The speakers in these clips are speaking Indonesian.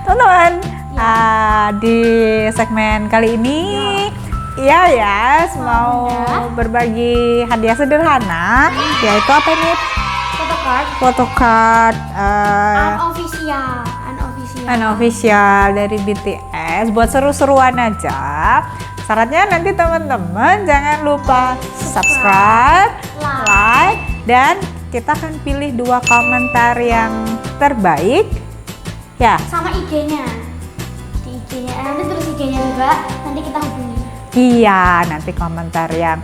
Teman-teman, di segmen kali ini ya mau berbagi hadiah sederhana, yaitu apa nih? Photocard unofficial dari BTS buat seru-seruan aja. Syaratnya nanti teman-teman jangan lupa subscribe, like, dan kita akan pilih 2 komentar yang terbaik ya. Sama IG-nya. Di IG-nya, nanti terus IG-nya juga nanti kita hubungi. Iya, nanti komentar yang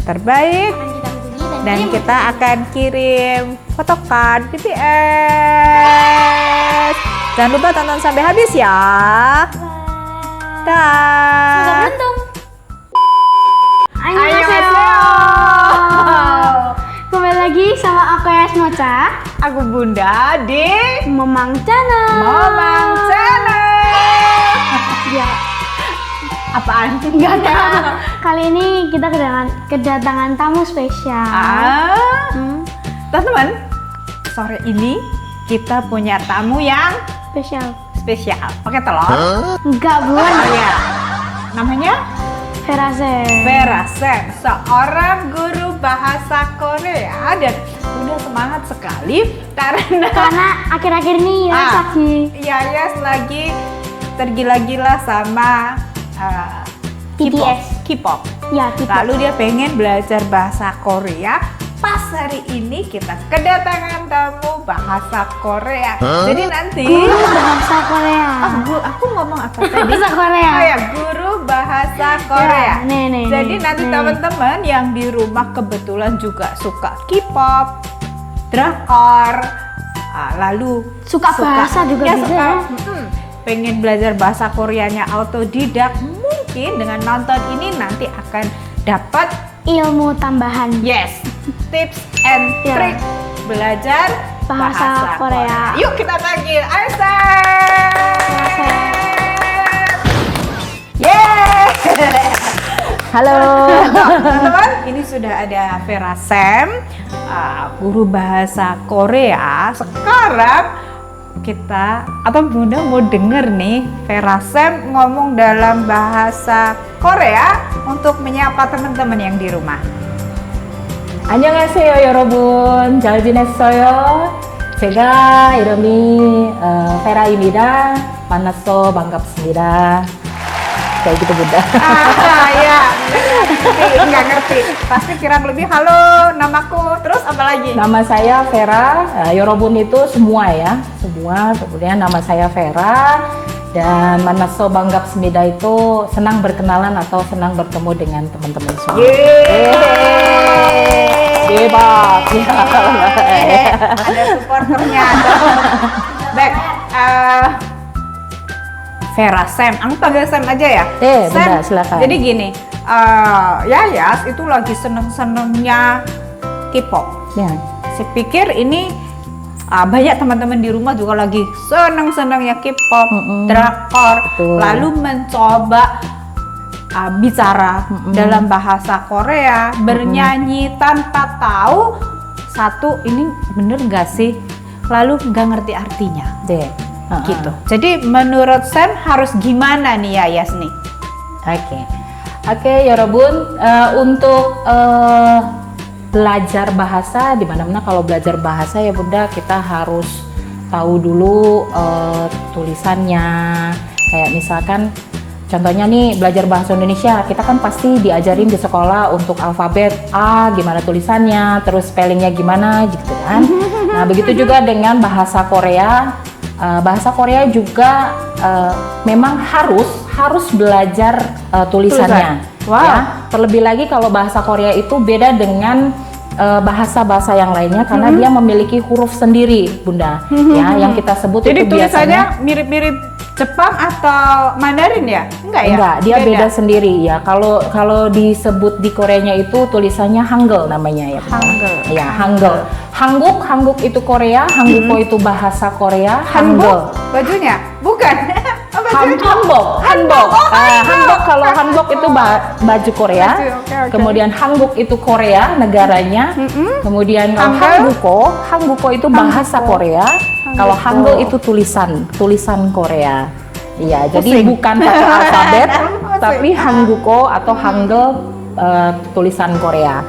terbaik Akan kita hubungi dan kita akan kirim photocard BTS. Jangan lupa tonton sampai habis ya. Dah. Semoga beruntung. Annyeonghaseyo. Kembali lagi sama aku Yas Mocha. Aku Bunda di Momang Channel. Momang Channel. Ya, Apaan? enggak tahu. Kali ini kita kedatangan tamu spesial. Teman-teman, sore ini kita punya tamu yang spesial. Pakai telur? Enggak, Bun. Oh ya. Namanya Ferazen. Vera Sem, seorang guru bahasa Korea, dan udah semangat sekali karena akhir-akhir ini Yayas lagi tergila-gila sama BTS. K-pop. Ya, gitu. Lalu dia pengen belajar bahasa Korea. Pas hari ini kita kedatangan tamu bahasa Korea. Jadi nanti Guru bahasa Korea. aku ngomong apa tadi? Bahasa Korea. Oh ya, guru bahasa Korea. Ya, nih, Jadi nanti teman-teman yang di rumah kebetulan juga suka K-pop, drakor, lalu Suka bahasa juga bisa ya. pengen belajar bahasa Koreanya autodidak, mungkin dengan nonton ini nanti akan dapat Ilmu tambahan. tips and Ya. trick belajar Bahasa Korea. Yuk kita panggil Aisa. Halo teman-teman, ini sudah ada Vera Sem, guru bahasa Korea. Sekarang kita atau Bunda mau denger nih Vera Sem ngomong dalam bahasa Korea untuk menyapa teman-teman yang di rumah. 안녕하세요 여러분, 잘 지냈어요? 제가 이름이 페라입니다. 만나서 반갑습니다. Kayak gitu Bunda. Ya, nggak ngerti. Pasti kurang lebih halo, namaku, terus apa lagi? Nama saya Vera, 여러분 itu semua ya, semua. Kemudian nama saya Vera dan 만나서 반갑습니다 itu senang berkenalan atau senang bertemu dengan teman-teman semua. Bebas. Ada supporternya. Baik, Vera Sem, aku panggil Sem aja ya. Bunda, silakan. Jadi gini, Yayas itu lagi seneng-senengnya K-pop. Ya. Saya pikir ini banyak teman-teman di rumah juga lagi seneng-senengnya K-pop, drakor, Betul. lalu mencoba bicara dalam bahasa Korea, bernyanyi tanpa tahu satu ini bener nggak sih, lalu nggak ngerti artinya. Gitu. Jadi menurut Sam harus gimana nih Yayas nih? Oke, 여러분, untuk belajar bahasa di mana-mana kalau belajar bahasa ya Bunda kita harus tahu dulu tulisannya. Kayak misalkan contohnya nih belajar bahasa Indonesia, kita kan pasti diajarin di sekolah untuk alfabet A gimana tulisannya, terus spellingnya gimana gitu kan. Nah begitu juga dengan bahasa Korea. Bahasa Korea juga memang harus belajar tulisannya. Wow. Ya, terlebih lagi kalau bahasa Korea itu beda dengan bahasa-bahasa yang lainnya karena dia memiliki huruf sendiri, Bunda. Ya, yang kita sebut Jadi itu biasanya tulisannya mirip-mirip Jepang atau Mandarin ya? Enggak ya? Enggak, dia beda sendiri ya. Kalau disebut di Koreanya itu tulisannya Hangul namanya ya. Hangul. Ya, Hangul. Hangguk itu Korea, Hangguko itu bahasa Korea, Hangul. Hanbok bajunya? Bukan. Apa Hanbok. Hanbok kalau hanbok itu baju Korea. Oke. Kemudian Hanguk itu Korea negaranya. Kemudian kalau Hangguko itu bahasa Korea. Kalau Hangul itu tulisan Korea. Iya, jadi bukan pakai alfabet, tapi Hangguko atau Hangul tulisan Korea.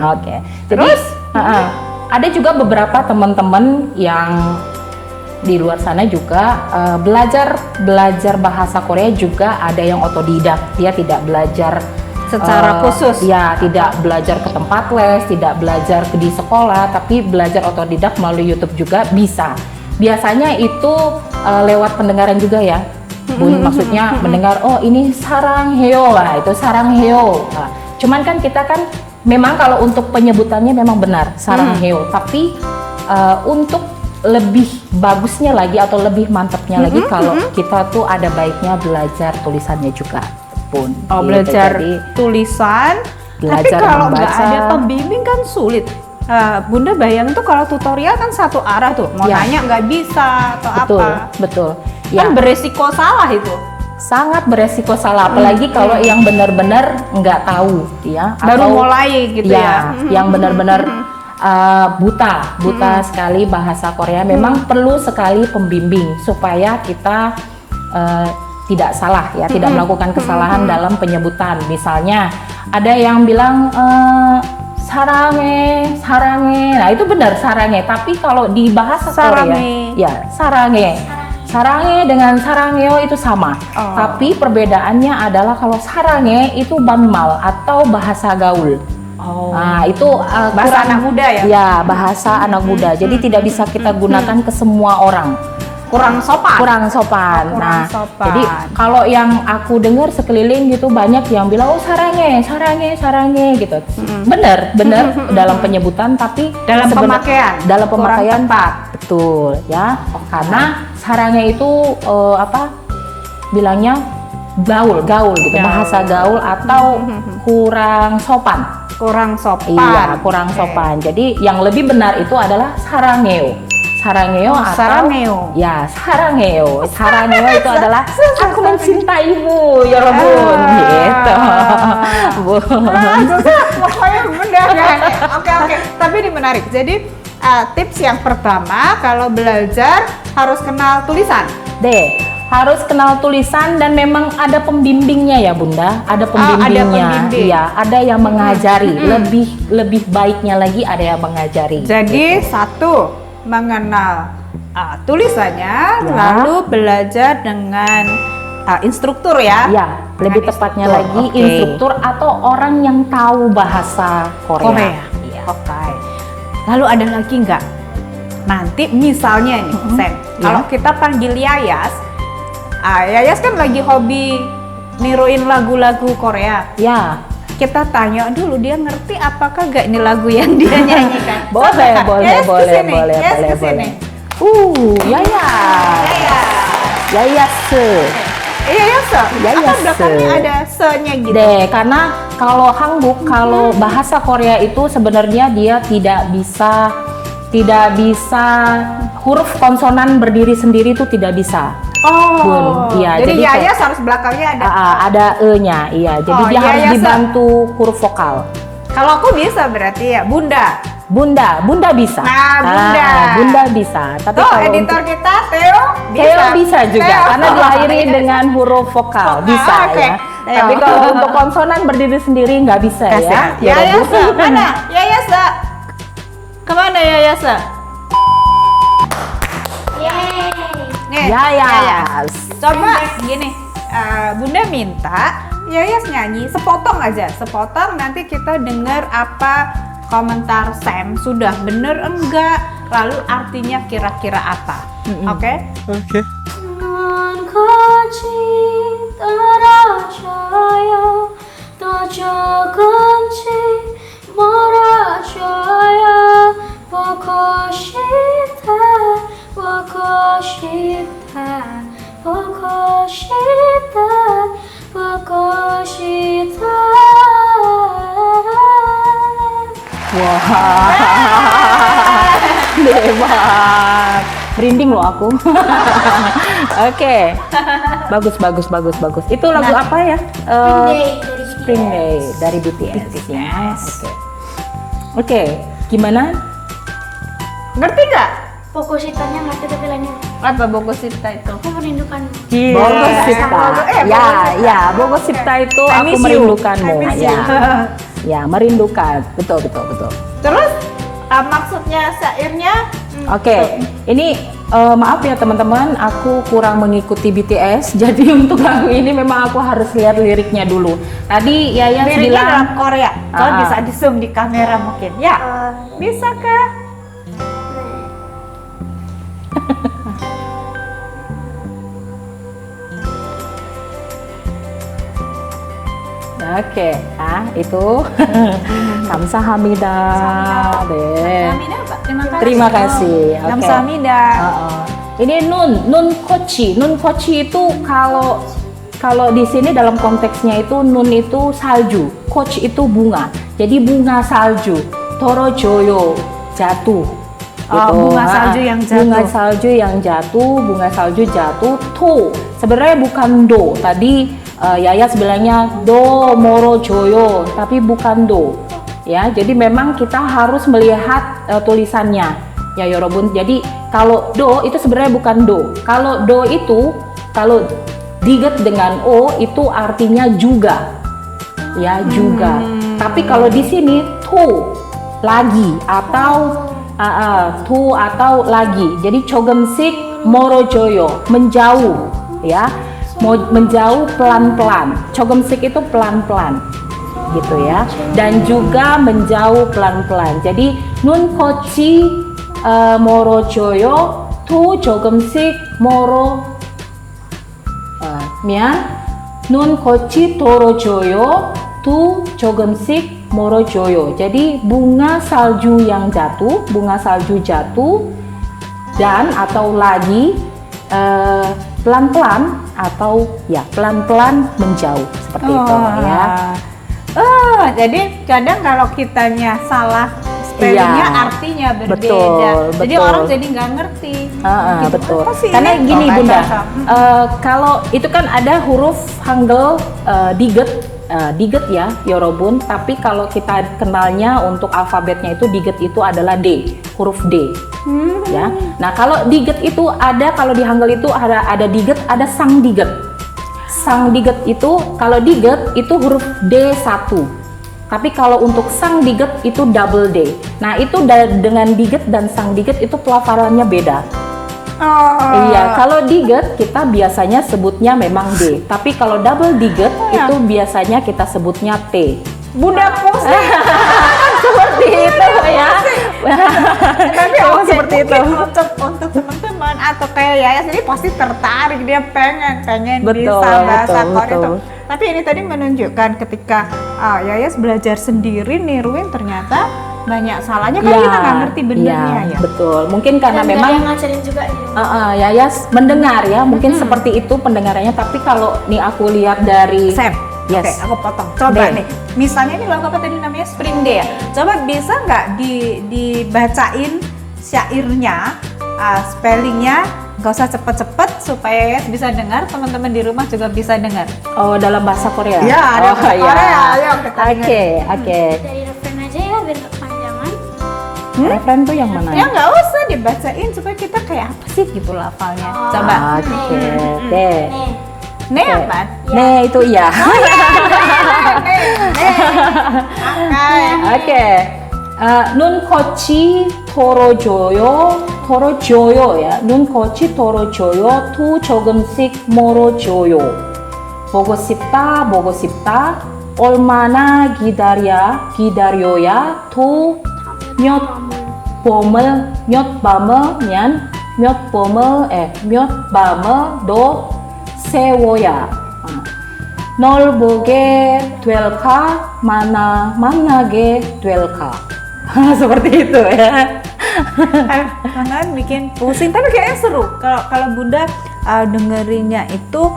Oke. Jadi ada juga beberapa teman-teman yang di luar sana juga belajar bahasa Korea juga ada yang otodidak. Dia tidak belajar Secara khusus. Ya, tidak belajar ke tempat les, tidak belajar di sekolah, tapi belajar otodidak melalui YouTube juga bisa. Biasanya itu lewat pendengaran juga ya. Bun, maksudnya mendengar, oh ini saranghaeyo lah, itu saranghaeyo. Nah, cuman kan kita kan memang kalau untuk penyebutannya memang benar saranghaeyo, tapi untuk lebih bagusnya lagi atau lebih mantapnya lagi kalau kita tuh ada baiknya belajar tulisannya juga pun. Oh, gitu. belajar Jadi, tulisan. Tapi belajar kalau nggak membaca. ada pembimbing kan sulit. Bunda bayangin tuh kalau tutorial kan satu arah tuh, mau Ya. nanya nggak bisa atau betul, apa. betul. Ya, Kan beresiko salah itu. sangat beresiko salah, apalagi kalau yang benar-benar nggak tahu, ya. Baru atau- mulai gitu ya. Yang benar-benar buta sekali bahasa Korea. Memang perlu sekali pembimbing supaya kita tidak salah ya, tidak melakukan kesalahan dalam penyebutan. Misalnya ada yang bilang sarange. Nah itu benar sarange. Tapi kalau di bahasa Korea, Sarange. ya sarange dengan sarangeo itu sama. Oh. Tapi perbedaannya adalah kalau sarange itu banmal atau bahasa gaul. Oh. Nah, itu Bahasa anak muda ya? Ya, bahasa anak muda. Jadi tidak bisa kita gunakan ke semua orang. Kurang sopan. Kurang sopan. Oh, kurang Nah, sopan. jadi kalau yang aku dengar sekeliling gitu banyak yang bilang oh sarange gitu. Bener dalam penyebutan tapi Dalam pemakaian. Dalam Kurang pemakaian tepat. betul ya. Karena sarange itu bilangnya gaul gitu, Gaul. bahasa gaul atau kurang sopan. Kurang sopan. Iya, kurang Oke. sopan. Jadi yang lebih benar itu adalah sarangeo. Sarangeo atau sarangeo. Ya, sarangeo. Sarangeo itu adalah aku mencintaimu, ya Robun, gitu. Susah, pokoknya bunda kan. Oke. Tapi ini menarik. Jadi tips yang pertama kalau belajar harus kenal tulisan. Harus kenal tulisan dan memang ada pembimbingnya ya Bunda, ada pembimbingnya. pembimbing. Iya, ada yang mengajari. Lebih baiknya lagi ada yang mengajari. Jadi satu, mengenal tulisannya, Ya. lalu belajar dengan instruktur ya. Ya, lebih Dengan tepatnya instruktur, lagi oke. instruktur atau orang yang tahu bahasa Korea. Iya. Oke. Lalu ada lagi nggak? Nanti misalnya nih, Sen, kalau kita panggil Yayas, Yayas kan lagi hobi niruin lagu-lagu Korea. Ya, Kita tanya dulu dia ngerti apakah nggak ini lagu yang dia nyanyikan. boleh, Sama, boleh, Yayas boleh, kesini, boleh, Yayas boleh, kesini. Yayas. Yayas. Iya ya, se. Yayas, Apa belakangnya se. ada se-nya gitu? Deh, karena kalau Hanguk, kalau bahasa Korea itu sebenarnya dia tidak bisa huruf konsonan berdiri sendiri itu tidak bisa. Oh, Bun, iya, jadi jadi Yayas harus belakangnya ada. Ada e-nya, iya. Jadi Oh, dia harus Yayas, dibantu huruf vokal. Kalau aku bisa berarti ya Bunda. Bunda bisa. Nah, Bunda. Bunda bisa. Tapi Tuh kalau editor untuk kita Theo Theo bisa juga Theo. karena dilahiri dengan huruf vokal bisa Oke. ya. Theo. Tapi kalau untuk konsonan berdiri sendiri nggak bisa ya. Yayas, Robun. mana? Yayas, kemana Yayas? Nih, Yayas. Coba gini, Bunda minta Yayas nyanyi sepotong aja, sepotong nanti kita dengar apa komentar Sam sudah bener enggak, lalu artinya kira-kira apa, oke? Oke. 같이 떨어져요 또 조금씩 멀어져요 보고 싶다 보고 싶다 보고 싶다 보고 싶다 Wah, hebat. Merinding loh aku. Oke. Bagus. Itu lagu apa ya? Spring Day dari BTS ya. Oke. Gimana? Ngerti nggak? Fokusitanya ngerti tapi lainnya. Apa Bogosipta itu? Aku merindukan. Bogosipta. Ya, Bogosipta itu I aku miss you. merindukanmu. I miss Ya. you. Ya, merindukan. Betul. Terus maksudnya syairnya? Oke, ini maaf ya teman-teman, aku kurang mengikuti BTS, jadi untuk lagu ini memang aku harus lihat liriknya dulu. Tadi Yaya Liriknya bilang, dalam Korea. Kalau Ah. bisa di zoom di kamera mungkin. Ya, bisa kah? oke, itu 감사합니다. 네. Kamsahamnida, Pak. Terima kasih. Oke. Kamsahamnida. Ini nun kochi itu kalau di sini dalam konteksnya itu nun itu salju, kochi itu bunga. Jadi bunga salju, torojoyo jatuh. Gitu. Bunga salju yang jatuh. Bunga salju jatuh. To sebenarnya bukan do. Tadi Yayas bilangnya do morojoyo, tapi bukan do. Ya, jadi memang kita harus melihat tulisannya. Ya, Yorobun. Jadi kalau do itu sebenarnya bukan do. Kalau do itu kalau diget dengan o itu artinya juga. Ya, juga. Tapi kalau di sini to lagi atau to atau lagi. Jadi chogemsik morojoyo, menjauh, ya. Menjauh pelan-pelan. Chogemsik itu pelan-pelan. Gitu ya. Dan juga menjauh pelan-pelan. Jadi nun kochi morojoyo tu chogemsik moro nun kochi torojoyo tu chogemsik morojoyo. Jadi bunga salju yang jatuh, dan atau lagi pelan-pelan atau ya pelan-pelan menjauh seperti itu ya. Jadi kadang kalau kitanya salah spellingnya Iya. artinya berbeda. Betul, Jadi betul. orang jadi nggak ngerti. Gitu. Betul. Apa sih Karena ini? gini Oh, Bunda, bahasa. kalau itu kan ada huruf Hangul diget ya, Yorobun. Tapi kalau kita kenalnya untuk alfabetnya itu diget itu adalah D, huruf D. Ya. Nah kalau diget itu ada, kalau di Hangul itu ada diget, ada sang diget. Sang diget itu, kalau diget itu huruf D1. Tapi kalau untuk sang diget itu double D. Nah itu dengan diget dan sang diget itu pelafalannya beda. Iya, kalau diget kita biasanya sebutnya memang D. Tapi kalau double diget itu biasanya kita sebutnya T. Bunda pusing. Seperti itu ya. Tapi Oh, oke, seperti itu. mungkin untuk teman-teman atau kayak Yayas ini pasti tertarik, dia pengen Betul, bisa bahasa betul, Korea itu. betul. Tapi ini tadi menunjukkan ketika Yayas belajar sendiri niruin ternyata banyak salahnya kan kita nggak ngerti benernya ya. Betul. Mungkin karena Dan nggak memang ada yang ngajarin juga di rumah. Yayas mendengar ya, mungkin seperti itu pendengarannya. Tapi kalau nih aku lihat dari Sam, Yes. oke, aku potong. Coba Day. nih, misalnya ini lagu apa tadi namanya Spring Day ya. Coba bisa nggak dibacain syairnya, spellingnya, nggak usah cepet-cepet supaya Yayas bisa dengar, teman-teman di rumah juga bisa dengar. Oh, dalam bahasa Korea. Ya, ada oh, bahasa iya. Korea. Ayo kita Oke, oke. Dari referen aja ya biar nggak kepanjangan. Referen tuh yang mana Ya nggak usah dibacain supaya kita kayak apa sih gitu lafalnya. Coba. Oke, deh. Nih, Nih apa? Nih itu iya. Oke. Nun kochi torojoyo ya. Nun kochi torojoyo tu 조금씩 멀어져요. 보고 싶다. 얼마나 기다려야 또 몇 밤을 더 세워야 널 보게 될까 만나게 될까. Seperti itu ya. Tangan bikin pusing, tapi kayaknya seru. Kalau Bunda dengerinnya itu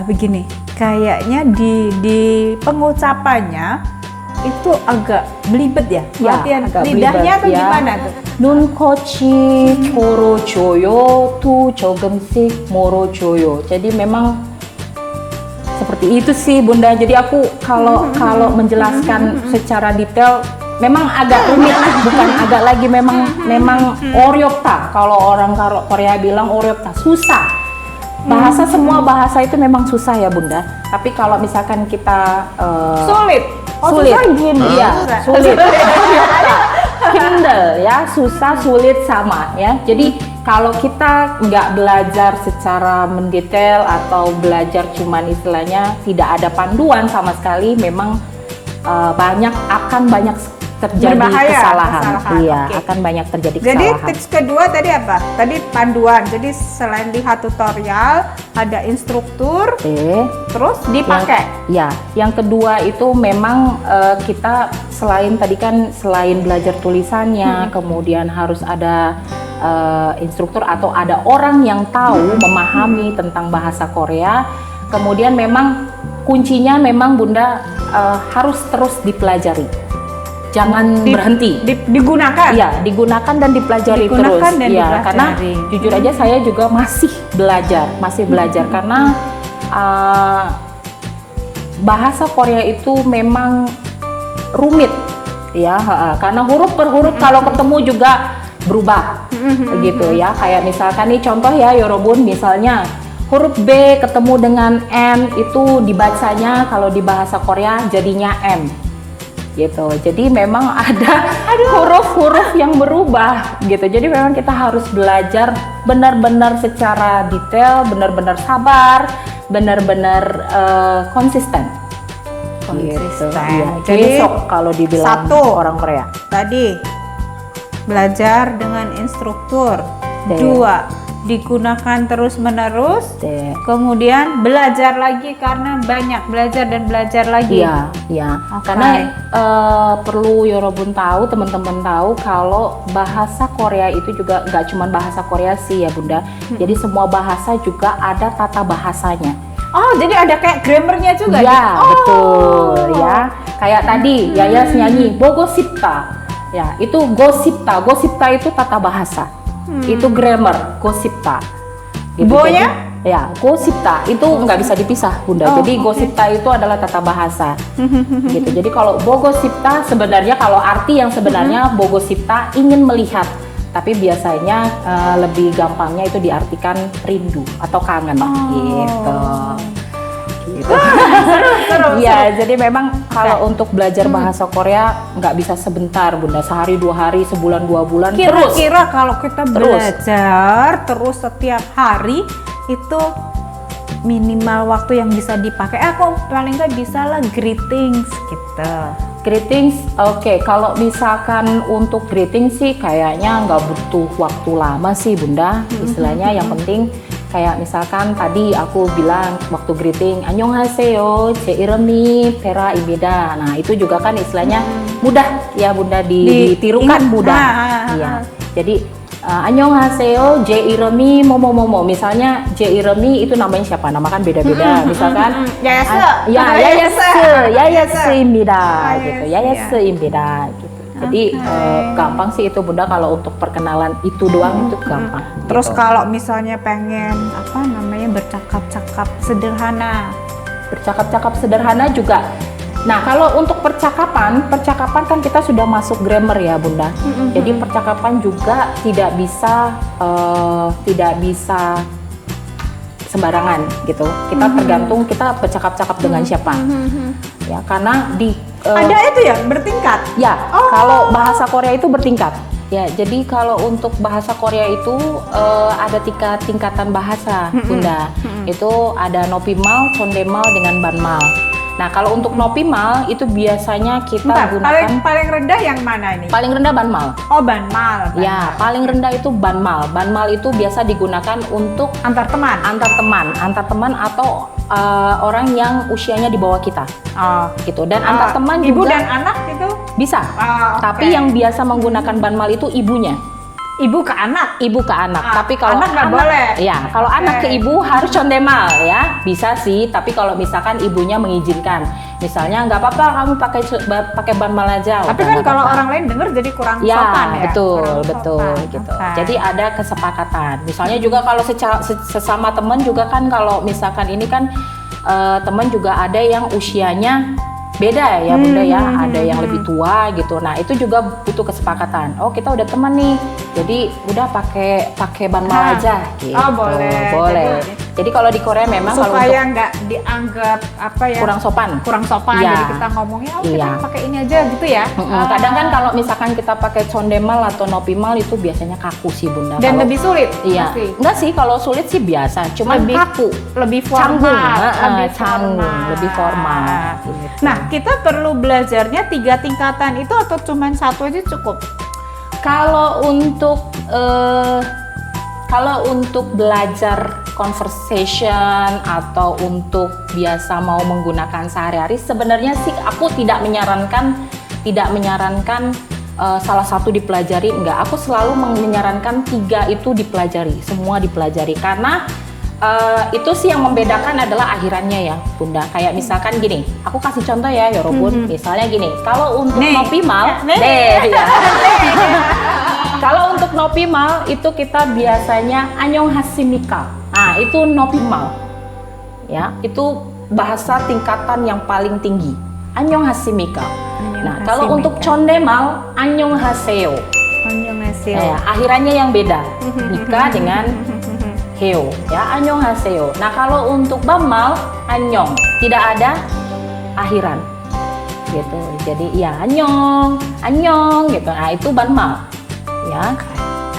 begini, kayaknya di pengucapannya itu agak belibet ya? Ya, Latihan agak lidahnya belibet, tuh ya. gimana tuh? Nun koci choro joyo tu jogemsik moro joyo. Jadi memang seperti itu sih Bunda. Jadi aku kalau menjelaskan secara detail memang agak rumit, bukan agak lagi, memang oryopta. Kalau orang Korea bilang oryopta, susah. Bahasa semua bahasa itu memang susah ya Bunda. Tapi kalau misalkan kita Sulit. sulit, susah gini. iya Susah. sulit. Kindle ya, susah sulit sama ya. Jadi kalau kita nggak belajar secara mendetail atau belajar cuman istilahnya tidak ada panduan sama sekali, memang akan banyak terjadi Berbahaya, kesalahan. kesalahan. Iya, Oke. akan banyak terjadi Jadi kesalahan. tips kedua tadi apa? Tadi panduan. Jadi selain lihat tutorial, ada instruktur, Oke. terus dipakai. Yang kedua itu memang kita selain tadi kan selain belajar tulisannya, kemudian harus ada instruktur atau ada orang yang tahu memahami tentang bahasa Korea. Kemudian memang kuncinya memang Bunda harus terus dipelajari. Jangan berhenti. Digunakan. Iya, digunakan dan dipelajari Digunakan terus. dan Iya, dipelajari. karena jujur aja saya juga masih belajar karena bahasa Korea itu memang rumit ya, karena huruf per huruf kalau ketemu juga berubah. Begitu ya. Kayak misalkan nih contoh ya Yorobun, misalnya huruf B ketemu dengan N itu dibacanya kalau di bahasa Korea jadinya M. Gitu. Jadi memang ada huruf-huruf yang berubah gitu. Jadi memang kita harus belajar benar-benar secara detail, benar-benar sabar, benar-benar konsisten. Konsisten. Iya. Jadi, Besok kalau dibilang satu. orang Korea. Tadi belajar dengan instruktur. Oke. 2, digunakan terus-menerus. Oke. Kemudian belajar lagi karena banyak belajar dan belajar lagi. Iya, iya. Oke. Karena perlu Yorobun tahu, teman-teman tahu kalau bahasa Korea itu juga nggak cuma bahasa Korea sih ya Bunda. Jadi semua bahasa juga ada tata bahasanya. Oh, jadi ada kayak grammarnya juga? Iya, nih? Oh. betul ya. Kayak tadi Yayas nyanyi Bogosipta. Ya, itu gosipta. Gosipta itu tata bahasa. Itu grammar, gosipta. Bo-nya? Jadi, ya, gosipta itu nggak bisa dipisah, Bunda. Oh, Jadi oke. gosipta itu adalah tata bahasa. Gitu. Jadi kalau bogosipta sebenarnya kalau arti yang sebenarnya bogosipta ingin melihat. Tapi biasanya lebih gampangnya itu diartikan rindu atau kangen gitu. Gitu. Seru. Iya, jadi memang kalau untuk belajar bahasa Korea nggak bisa sebentar Bunda, sehari 2 hari, sebulan 2 bulan terus. Kira-kira kalau kita belajar terus setiap hari itu minimal waktu yang bisa dipakai. Aku paling nggak bisa lah greetings gitu. Greetings, oke. Kalau misalkan untuk greeting sih kayaknya nggak butuh waktu lama sih Bunda. Istilahnya yang penting kayak misalkan tadi aku bilang waktu greeting annyeonghaseyo, 제 이름이 베라입니다. Nah itu juga kan istilahnya mudah ya Bunda ditirukan Ingat. mudah. Iya. Jadi annyeonghaseyo, 제 이름이 뭐뭐뭐뭐. Misalnya 제 이름이 itu namanya siapa? Nama kan beda-beda. Misalkan Yayase. ya Yayase입니다 gitu. Yayase, Yayase입니다 gitu. Jadi gampang sih itu Bunda kalau untuk perkenalan itu doang itu gampang. Terus gitu. kalau misalnya pengen apa namanya bercakap-cakap sederhana. Bercakap-cakap sederhana juga. Nah, kalau untuk percakapan kan kita sudah masuk grammar ya Bunda. Jadi percakapan juga tidak bisa sembarangan gitu. Kita tergantung kita bercakap-cakap dengan siapa. Ya, karena Ada itu ya bertingkat. ya, Oh. kalau bahasa Korea itu bertingkat. Ya, jadi kalau untuk bahasa Korea itu ada 3 tingkatan bahasa, Bunda. Itu ada nopimal, chondemal, dengan banmal. Nah, kalau untuk nopimal itu biasanya kita Bentar, gunakan paling rendah yang mana ini? paling rendah banmal. Oh, banmal. Ya, paling rendah itu banmal. Banmal itu biasa digunakan untuk Antar teman. antar teman atau orang yang usianya di bawah kita, Oh. gitu. Dan antar teman Ibu juga dan anak itu. bisa. Ah, oke. Tapi yang biasa menggunakan banmal itu ibunya. Ibu ke anak. Ibu ke anak. Tapi kalau anak nggak boleh. Ya, kalau Oke. anak ke ibu harus condemal ya. Bisa sih, tapi kalau misalkan ibunya mengizinkan. Misalnya nggak apa-apa kamu pakai banmal aja. Tapi udah kan nggak kalau apa-apa. orang lain denger jadi kurang Ya, sopan ya. betul, Kurang betul sopan. gitu. Oke. Jadi ada kesepakatan. Misalnya juga kalau sesama teman juga kan kalau misalkan ini kan teman juga ada yang usianya beda ya Bunda ya, ada yang lebih tua gitu. Nah itu juga butuh kesepakatan. Oh kita udah teman nih, jadi udah pakai banmal aja. Gitu. Oh boleh. Boleh. Jadi kalau di Korea memang kalau supaya untuk nggak dianggap apa ya kurang sopan. kurang sopan, Iya. jadi kita ngomongnya kita Iya. pakai ini aja gitu ya. Kadang kan kalau misalkan kita pakai condemal atau nopimal itu biasanya kaku sih Bunda. dan Kalau- lebih sulit. Iya, pasti. enggak sih kalau sulit sih biasa, cuman Lebih- kaku, lebih canggung, formal, canggung, lebih formal. Gitu. Nah, kita perlu belajarnya 3 tingkatan itu atau cuman 1 aja cukup? Kalau untuk belajar conversation atau untuk biasa mau menggunakan sehari-hari, sebenarnya sih aku tidak menyarankan salah satu dipelajari, enggak. Aku selalu menyarankan 3 itu dipelajari, semua dipelajari karena itu sih yang membedakan adalah akhirannya ya Bunda. Kayak misalkan gini, aku kasih contoh ya Yorobun. Misalnya gini, kalau untuk Nih. nopimal, Nih. ya. Kalau untuk nopimal itu kita biasanya anyong hasimika. Nah, itu nopimal. Ya, itu bahasa tingkatan yang paling tinggi. Anyong hasimika. Nah, kalau untuk condemal anyong haseo. Ya, akhirannya yang beda. Mika dengan heo. Ya, anyong haseo. Nah, kalau untuk bamal anyong, tidak ada akhiran. Gitu. Jadi ya anyong gitu. Nah, itu banmal. Ya.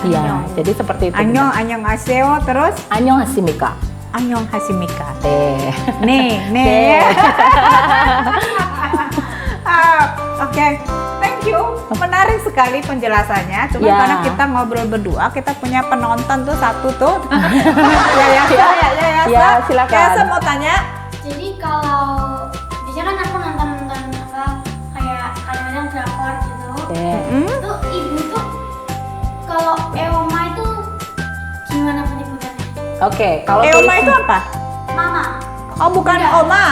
Iya, Anyong. jadi seperti itu. Anyong aseo terus Anyong hasimika. anyong hasimika. Nih. Nih. Oke. Thank you. Menarik sekali penjelasannya. Cuma Ya. karena kita ngobrol berdua, kita punya penonton tuh satu tuh. ya, Ya, silakan. Ya, saya mau tanya. Jadi kalau biasanya kan aku nonton apa kayak kadang-kadang drakor gitu. Itu ibu tuh kalau eoma itu gimana penyebutannya? Oke, kalau Eoma tulis- itu apa? Mama. Oh, bukan Iya. oma.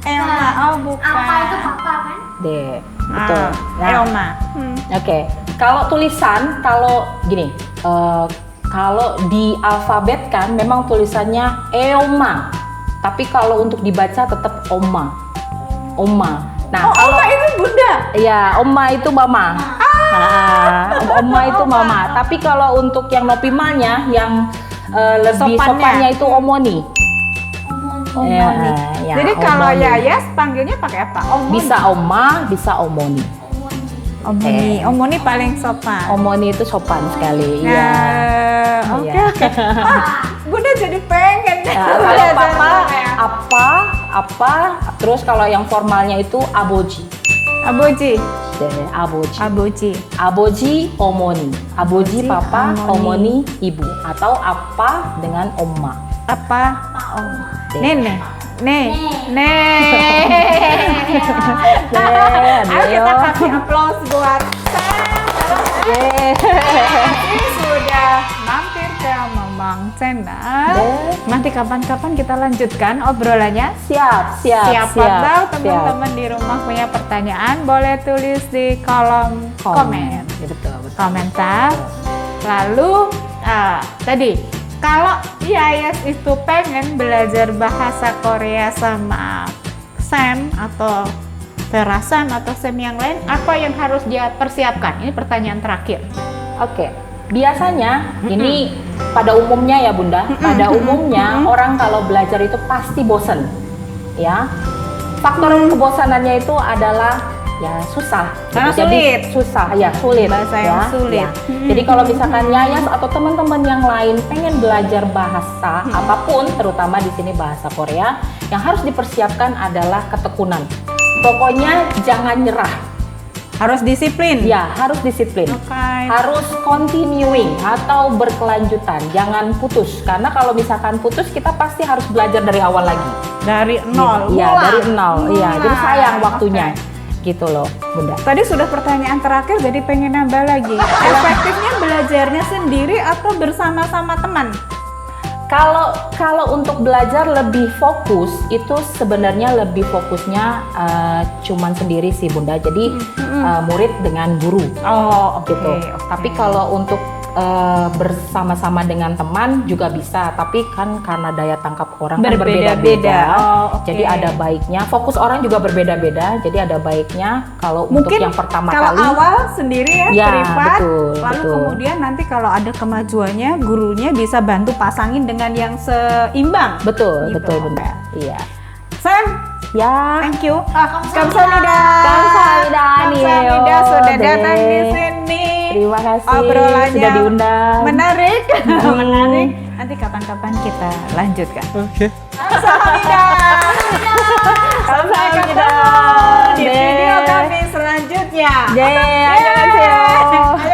Eoma. Nah, Oh, bukan. Apa itu papa kan? Deh, betul. Nah, Eoma. Oke, kalau tulisan, kalau gini, kalau di alfabet kan memang tulisannya eoma, tapi kalau untuk dibaca tetap oma, oma. Nah, Oh, kalau oma itu bunda. ya oma itu mama, oma itu mama. Tapi kalau untuk yang nopimalnya, yang lebih Sopannya. sopannya itu omoni. Omoni. Ya, Jadi kalau omoni. Yayas panggilnya pakai apa? Omoni. Bisa oma, bisa omoni. Omoni. Omoni paling sopan. Omoni itu sopan sekali. Nah, Iya. oke Iya. oke. Bunda jadi pengen deh. Nah, kalau belajar papa Korea. apa, terus kalau yang formalnya itu aboji. Aboji. Aboji. Aboji. Aboji omoni. Aboji Aboji, papa, omoni. omoni ibu atau apa dengan oma. Apa? Oh. Nenek. Nih. Ayo kita kasih applause buat Sam. Ini sudah mampir ke Mamang Channel. Nanti kapan-kapan kita lanjutkan obrolannya. Siap. Siapa tahu teman-teman di rumah punya pertanyaan, boleh tulis di kolom komen. Ya, betul. Komentar. Lalu tadi kalau Yayas itu pengen belajar bahasa Korea sama Sam atau Terasan atau Sam yang lain, apa yang harus dia persiapkan? Ini pertanyaan terakhir. Oke. Biasanya ini pada umumnya ya Bunda, pada umumnya orang kalau belajar itu pasti bosen. Ya. Faktor kebosanannya itu adalah ya susah. Karena Jadi, sulit. susah, ya sulit. Bahasa yang ya, sulit. ya. Jadi kalau misalkan Yayas atau teman-teman yang lain pengen belajar bahasa apapun, terutama di sini bahasa Korea, yang harus dipersiapkan adalah ketekunan. Pokoknya jangan nyerah. Harus disiplin. Ya, harus disiplin. Oke. Harus continuing atau berkelanjutan, jangan putus. Karena kalau misalkan putus, kita pasti harus belajar dari awal lagi. Dari nol. Iya, Mulai. dari nol. Iya, jadi sayang waktunya. Oke. gitu loh Bunda. Tadi sudah pertanyaan terakhir, jadi pengen nambah lagi. Efektifnya belajarnya sendiri atau bersama-sama teman? Kalau untuk belajar lebih fokus itu sebenarnya lebih fokusnya cuman sendiri sih Bunda. Jadi murid dengan guru. Oh, oke. Gitu. Tapi kalau untuk bersama-sama dengan teman juga bisa, tapi kan karena daya tangkap orang kan berbeda-beda. Oh, oke. Jadi ada baiknya, fokus orang juga berbeda-beda. Jadi ada baiknya kalau untuk Mungkin yang pertama kalau kali awal sendiri ya, Ya, privat, betul, lalu betul. kemudian nanti kalau ada kemajuannya, gurunya bisa bantu pasangin dengan yang seimbang. betul, Gitu. betul Bunda. Iya. Sam, Ya. thank you. Kamsahamnida. Kamsahamnida. Kamsahamnida sudah Deh. datang di sini. Terima kasih Obrolannya sudah diundang. menarik, menarik. Nanti kapan-kapan kita lanjutkan. Oke. Kamsahamnida. Sampai ketemu di Deh. video kami selanjutnya. Annyeonghaseyo.